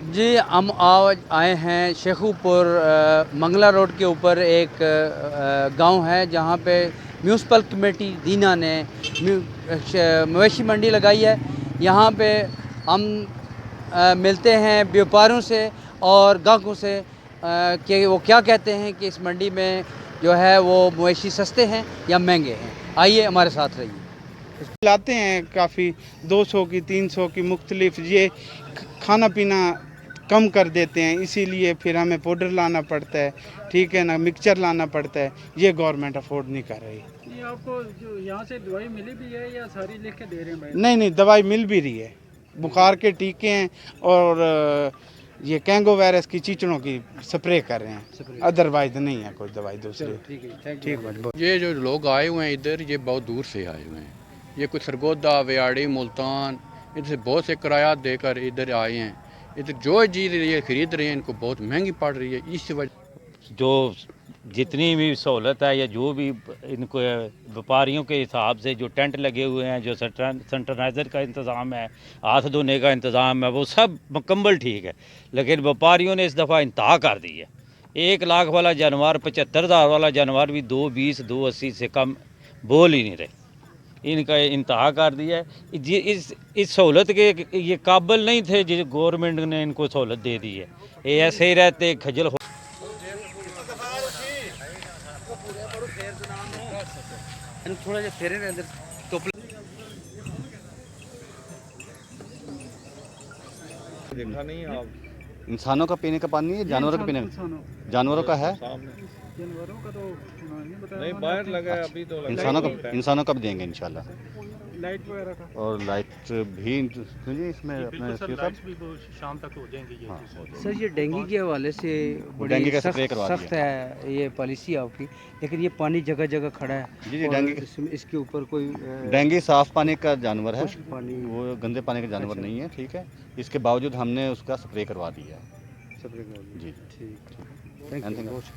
जी, हम आज आए हैं शेखुपुर मंगला रोड के ऊपर एक गांव है जहां पे म्यूनसिपल कमेटी दीना ने मवेशी मंडी लगाई है। यहां पे हम मिलते हैं व्यापारियों से और ग्राहकों से कि वो क्या कहते हैं कि इस मंडी में जो है वो मवेशी सस्ते हैं या महंगे हैं। आइए हमारे साथ रहिए। लाते हैं काफ़ी 200 की 300 की मुख्तलिफ, ये खाना पीना कम कर देते हैं, इसीलिए फिर हमें पाउडर लाना पड़ता है, ठीक है ना, मिक्सचर लाना पड़ता है। ये गवर्नमेंट अफोर्ड नहीं कर रही। ये आपको जो यहाँ से दवाई मिली भी है या सारी लिख के दे रहे हैं भाई? नहीं, दवाई मिल भी रही है, बुखार के टीके हैं और ये कैंगो वायरस की चीचड़ों की स्प्रे कर रहे हैं, अदरवाइज नहीं है कोई दवाई दूसरी। ठीक। ये जो लोग आए हुए हैं इधर, ये बहुत दूर से आए हुए हैं। ये कुछ सरगोदा, व्याड़ी, मुल्तान, इधर से बहुत से किराया देकर इधर आए हैं। इधर जो चीज़ ये खरीद रहे हैं इनको बहुत महंगी पड़ रही है। इस वजह जो जितनी भी सहूलत है या जो भी इनको व्यापारियों के हिसाब से जो टेंट लगे हुए हैं, जो सैनिटाइज़र का इंतज़ाम है, हाथ धोने का इंतज़ाम है, वो सब मुकम्मल ठीक है। लेकिन व्यापारियों ने इस दफ़ा इंतहा कर दी है। 1 लाख वाला जानवर, 75,000 वाला जानवर भी 220, 280 से कम बोल ही नहीं रहे। इनका इंतहा कर दिया है। इस सहूलत के ये काबिल नहीं थे, जिस गवर्नमेंट ने इनको सहूलत दे दी है। ये ऐसे ही रहते खजल हो। थोड़ा जा फेरे अंदर तो देखा नहीं आप? इंसानों का पीने का पानी है, जानवरों का पीने जानवरों का है। जानवरों का तो नहीं बताया। नहीं, बाहर लगा है अभी तो। इंसानों का भी देंगे इंशाल्लाह। लाइट वगैरह का और लाइट भी सुनिए इसमें अपने शाम तक हो जाएंगे ये। हाँ, सर, ये डेंगू के हवाले से डेंगू का बड़ी स्प्रे करवा सख्त है ये पॉलिसी आपकी, लेकिन ये पानी जगह जगह खड़ा है। जी जी, और इसके ऊपर कोई डेंगू साफ पानी का जानवर है, खुश्क पानी, वो गंदे पानी का जानवर नहीं है, ठीक है। इसके बावजूद हमने उसका स्प्रे करवा दिया है। स्प्रे कर दिया। जी ठीक, थैंक Anything यू। else?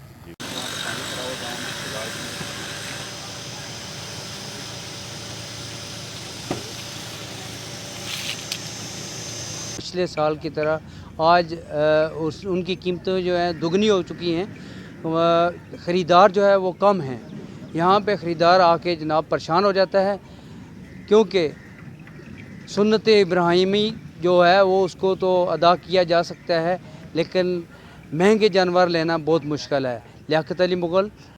पिछले साल की तरह आज उनकी कीमतें जो हैं दुगनी हो चुकी हैं। ख़रीदार जो है वो कम हैं। यहाँ पे ख़रीदार आके जनाब परेशान हो जाता है, क्योंकि सुन्नत इब्राहिमी जो है वो उसको तो अदा किया जा सकता है, लेकिन महंगे जानवर लेना बहुत मुश्किल है। लियाकत अली मुग़ल।